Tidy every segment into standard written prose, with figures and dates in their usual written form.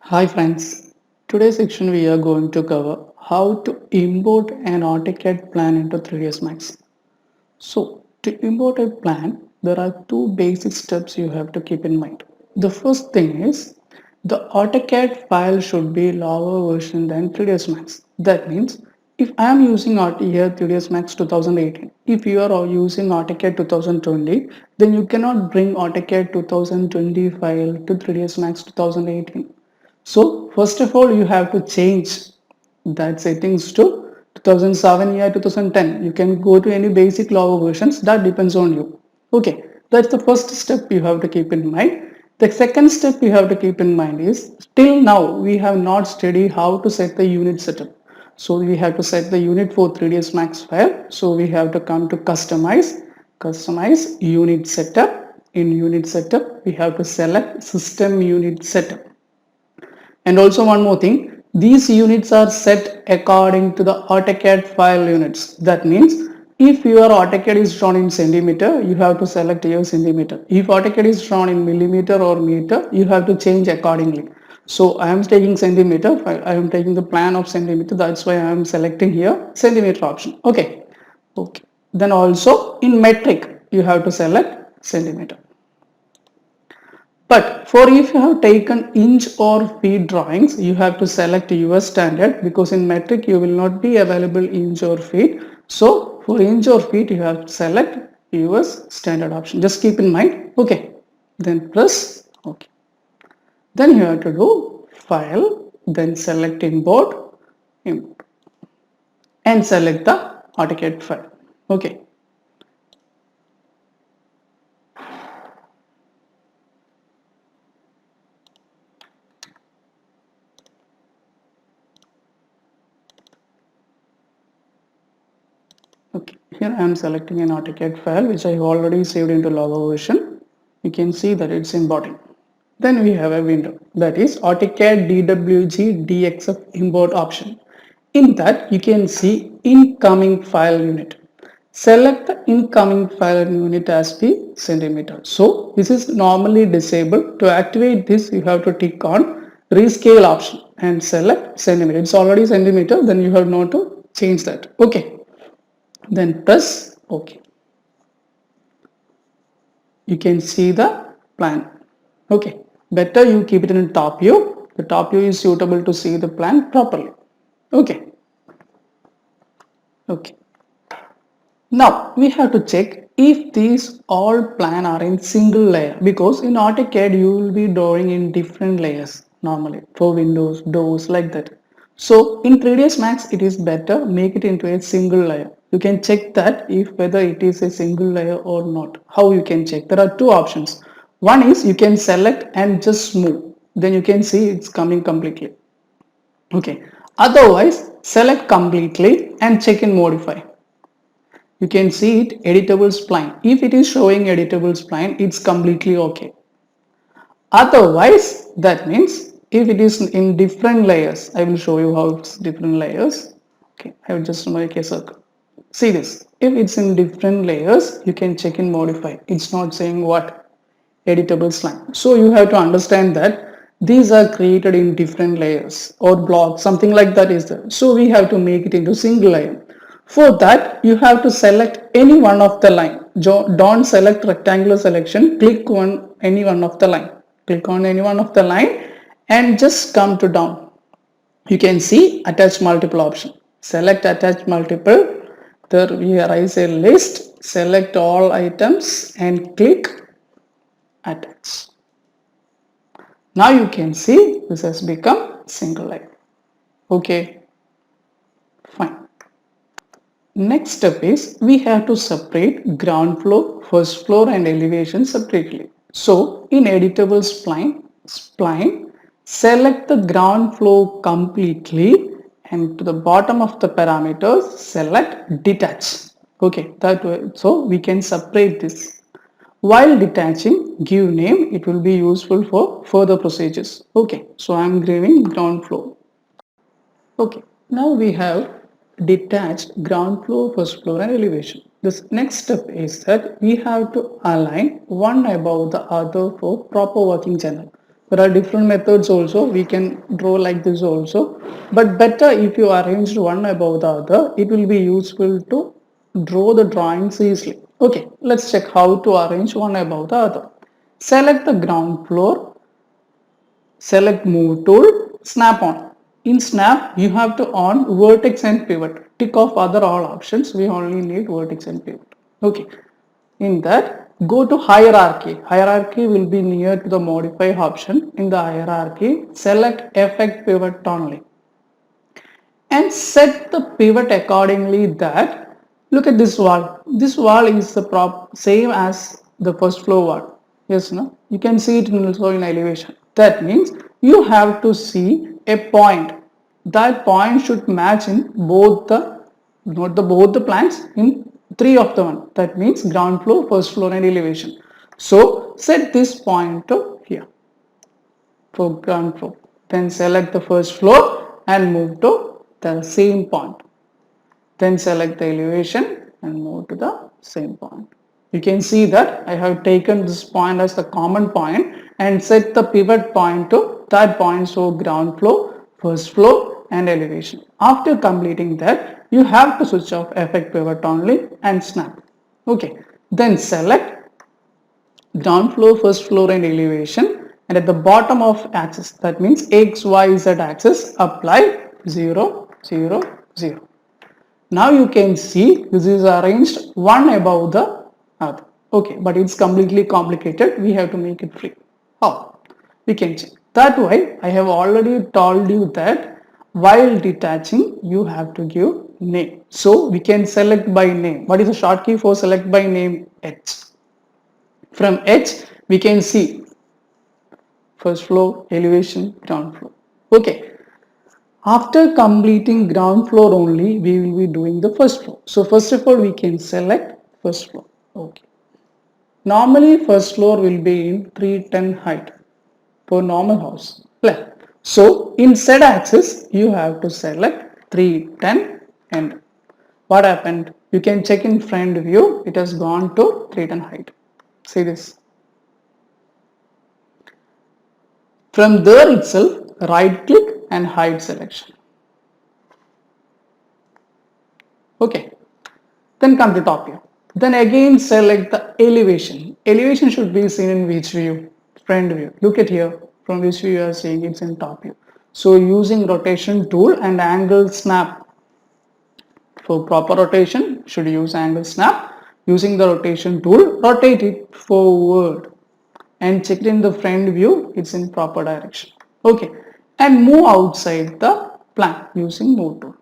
Hi friends, today's section we are going to cover how to import an AutoCAD plan into 3ds Max. So to import a plan, there are two basic steps you have to keep in mind. The first thing is the AutoCAD file should be lower version than 3ds Max. That means if I am using here 3ds Max 2018, if you are using AutoCAD 2020, then you cannot bring AutoCAD 2020 file to 3ds Max 2018. So first of all, you have to change that settings to 2007 or 2010. You can go to any basic lower versions. That depends on you. Okay, that's the first step you have to keep in mind. The second step you have to keep in mind is till now we have not studied how to set the unit setup. So we have to set the unit for 3ds Max file. So we have to come to customize unit setup. In unit setup, we have to select system unit setup. And also one more thing, these units are set according to the AutoCAD file units. That means if your AutoCAD is drawn in centimeter, you have to select your centimeter. If AutoCAD is drawn in millimeter or meter, you have to change accordingly. So I am taking centimeter, I am taking the plan of centimeter, that's why I am selecting here centimeter option. Okay. Okay. Then also in metric, you have to select centimeter. But for if you have taken inch or feet drawings, you have to select US standard because in metric you will not be available inch or feet. So for inch or feet you have to select US standard option. Just keep in mind. Okay. Then press OK. Then you have to do file, then select import and select the AutoCAD file. Okay. Okay, here I am selecting an AutoCAD file which I have already saved into Lava version. You can see that it's in body. Then we have a window that is AutoCAD DWG DXF import option. In that you can see incoming file unit. Select the incoming file unit as the centimeter. So this is normally disabled. To activate this you have to tick on rescale option and select centimeter. It's already centimeter, then you have not to change that. Okay. Then press OK. You can see the plan. Okay, better you keep it in top view. The top view is suitable to see the plan properly. Okay. Okay. Now we have to check if these all plan are in single layer because in AutoCAD you will be drawing in different layers normally for windows, doors like that. So in 3ds Max it is better make it into a single layer. You can check that if whether it is a single layer or not. How you can check? There are two options. One is you can select and just move. Then you can see it's coming completely. Okay. Otherwise select completely and check in modify. You can see it editable spline. If it is showing editable spline, it's completely okay. Otherwise, that means if it is in different layers, I will show you how it's different layers. Okay, I will just make a circle. See this, if it's in different layers, you can check in modify. It's not saying what editable slime. So you have to understand that these are created in different layers or blocks, something like that is there. So we have to make it into single layer. For that, you have to select any one of the line. Don't select rectangular selection. Click on any one of the line. Click on any one of the line and just come to down. You can see attach multiple option. Select attach multiple. There we arise a list. Select all items and click attach. Now you can see this has become single line. Okay, fine. Next step is we have to separate ground floor, first floor and elevation separately. So in editable spline, select the ground floor completely and to the bottom of the parameters select detach. Okay, that way so we can separate this. While detaching, give name, it will be useful for further procedures. Okay, so I am giving ground floor. Okay, now we have detached ground floor, first floor and elevation. This next step is that we have to align one above the other for proper working channel. There are different methods also. We can draw like this also. But better if you arrange one above the other, it will be useful to draw the drawings easily. Okay, let's check how to arrange one above the other. Select the ground floor, select move tool, snap on. In snap, you have to on vertex and pivot. Tick off other all options. We only need vertex and pivot. Okay. In that, go to hierarchy. Hierarchy will be near to the modify option. In the hierarchy, select effect pivot only and set the pivot accordingly that look at this wall. This wall is the same as the first floor wall. Yes, no? You can see it also in elevation. That means you have to see a point. That point should match in both the not the both the plans in three of the one. That means ground floor, first floor and elevation. So set this point to here for ground floor. Then select the first floor and move to the same point. Then select the elevation and move to the same point. You can see that I have taken this point as the common point and set the pivot point to that point. So ground floor, first floor and elevation. After completing that, you have to switch off effect pivot only and snap. Okay. Then select ground floor, first floor and elevation, and at the bottom of axis, that means x, y, z axis, apply 0, 0, 0. Now you can see this is arranged one above the other. Okay, but it's completely complicated. We have to make it free. How? We can check. That way, I have already told you that while detaching, you have to give name. So we can select by name. What is the short key for select by name? H. From H, we can see first floor, elevation, ground floor. Okay. After completing ground floor only, we will be doing the first floor. So first of all, we can select first floor. Okay. Normally, first floor will be in 310 height for normal house. So in Z axis, you have to select 310 and what happened? You can check in front view. It has gone to 310 height. See this. From there itself, right click and hide selection. Okay. Then come to top view. Then again select the elevation. Elevation should be seen in which view? Front view. Look at here. From which view you are seeing it's in top view. So using rotation tool and angle snap. For proper rotation, should use angle snap. Using the rotation tool, rotate it forward and check it in the front view, it's in proper direction. Okay, and move outside the plan using move tool.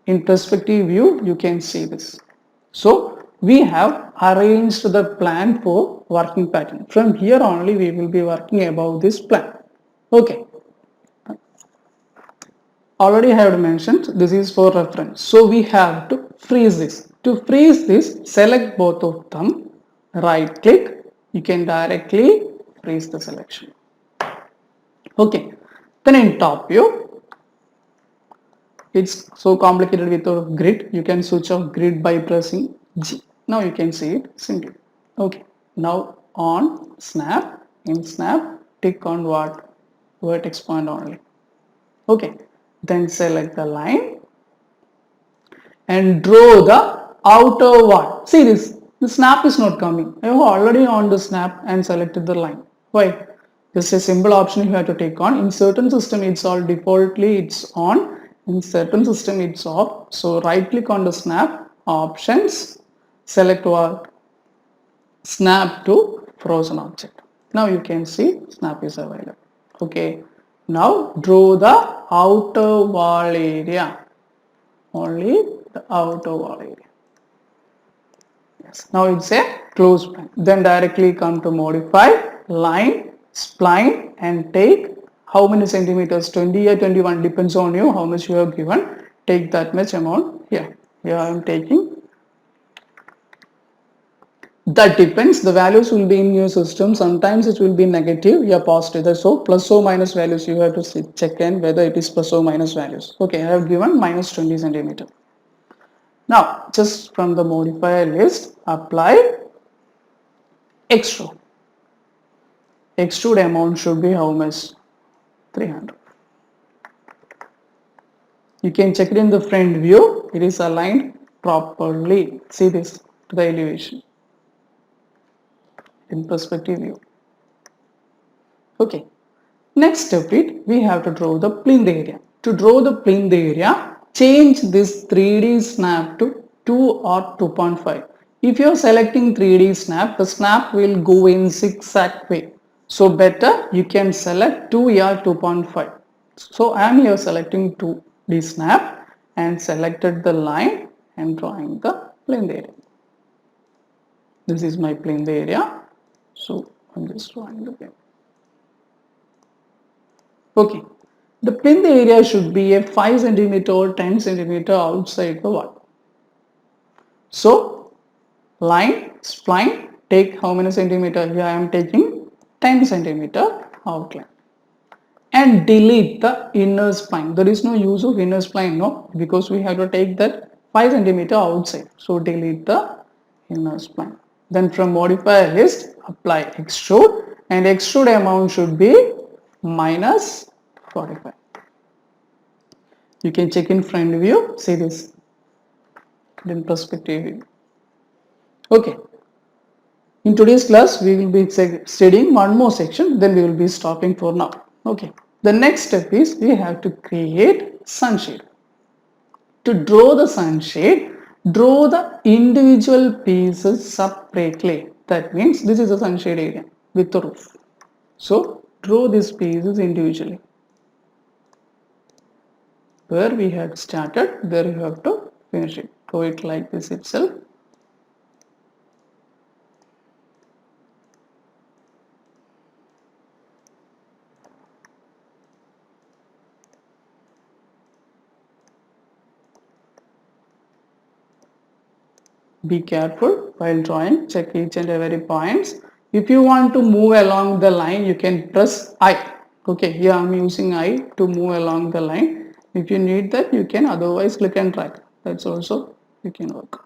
In perspective view, you can see this. So we have arranged the plan for working pattern. From here only we will be working about this plan. Okay. Already I have mentioned this is for reference. So we have to freeze this. To freeze this, select both of them, right click, you can directly freeze the selection. Okay, then in top view, it's so complicated with the grid. You can switch off grid by pressing G. Now you can see it simply. Okay, now on snap, in snap, tick on what? Vertex point only. Okay, then select the line and draw the outer wall. See this, the snap is not coming. I have already on the snap and selected the line. Why? This is a simple option you have to take on. In certain system it's all defaultly it's on. In certain system it's off. So right click on the snap, options, select what? Snap to frozen object. Now you can see snap is available. Okay. Now draw the outer wall area. Only the outer wall area. Yes. Now it's a closed plan. Then directly come to modify, line, spline and take how many centimeters? 20 or 21 depends on you how much you have given. Take that much amount here. Here I am taking. That depends. The values will be in your system. Sometimes it will be negative, yeah, positive. So plus or minus values you have to check in whether it is plus or minus values. Okay, I have given minus 20 centimeter. Now, just from the modifier list, apply extrude. extrude amount should be how much? 300. You can check it in the front view. It is aligned properly. See this to the elevation in perspective view. Okay. Next step it we have to draw the plinth area. To draw the plinth area, change this 3D snap to 2 or 2.5. If you are selecting 3D snap, the snap will go in zigzag way. So better you can select 2 or 2.5. So I am here selecting 2D snap and selected the line and drawing the plinth area. This is my plinth area. So I'm just drawing the plinth. Okay. The plinth area should be a 5 centimeter or 10 centimeter outside the wall. So spline, take how many centimeter? Here I am taking 10 centimeter outline. And delete the inner spline. There is no use of inner spline, no, because we have to take that 5 centimeter outside. So delete the inner spline. Then from modifier list, apply extrude, and extrude amount should be minus 45. You can check in front view, see this, then perspective view. Okay. In today's class, we will be studying one more section, then we will be stopping for now. Okay. The next step is we have to create sunshade. To draw the sunshade, draw the individual pieces separately. That means this is a sunshade area with the roof. So draw these pieces individually. Where we had started, there you have to finish it. Draw it like this itself. Be careful while drawing, check each and every points. If you want to move along the line, you can press I. Okay, here I am using I to move along the line. If you need that, you can, otherwise click and drag. That's also you can work.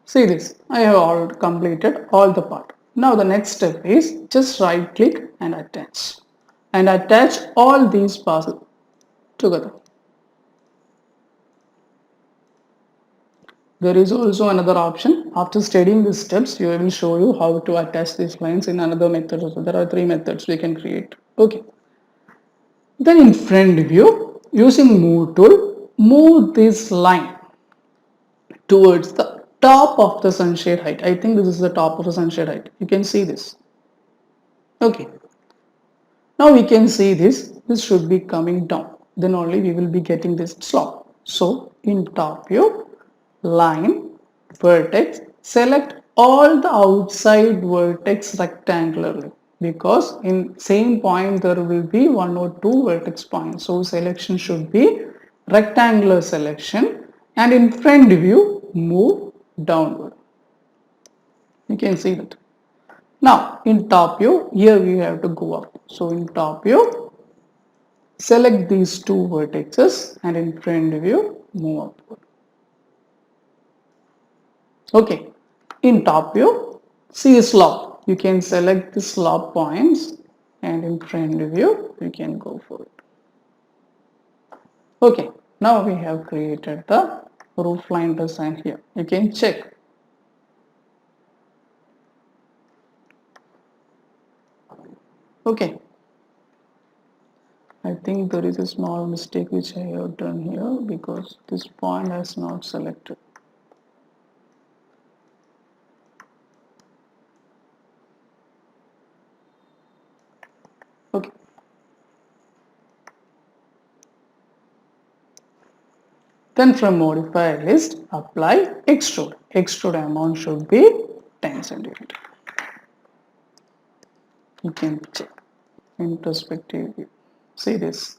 See this, I have all completed all the part. Now the next step is just right click and attach all these parcels together. There is also another option. After studying these steps, you will show you how to attach these lines in another method. So there are 3 methods we can create. Okay. Then in front view, using move tool, move this line towards the top of the sunshade height. I think this is the top of the sunshade height. You can see this. Okay. Now we can see this. This should be coming down. Then only we will be getting this slope. So in top view, line, vertex, select all the outside vertex rectangularly, because in same point there will be 1 or 2 vertex points. So selection should be rectangular selection, and in front view move downward. You can see that. Now in top view, here we have to go up. So in top view, select these 2 vertices, and in front view move upward. Okay, in top view, see slope. You can select the slope points, and in front view you can go for it. Okay, now we have created the roof line design here. You can check. Okay, I think there is a small mistake which I have done here, because this point has not selected. Okay. Then from modifier list, apply extrude. Extrude amount should be 10 centimeter. You can check in perspective view. See this.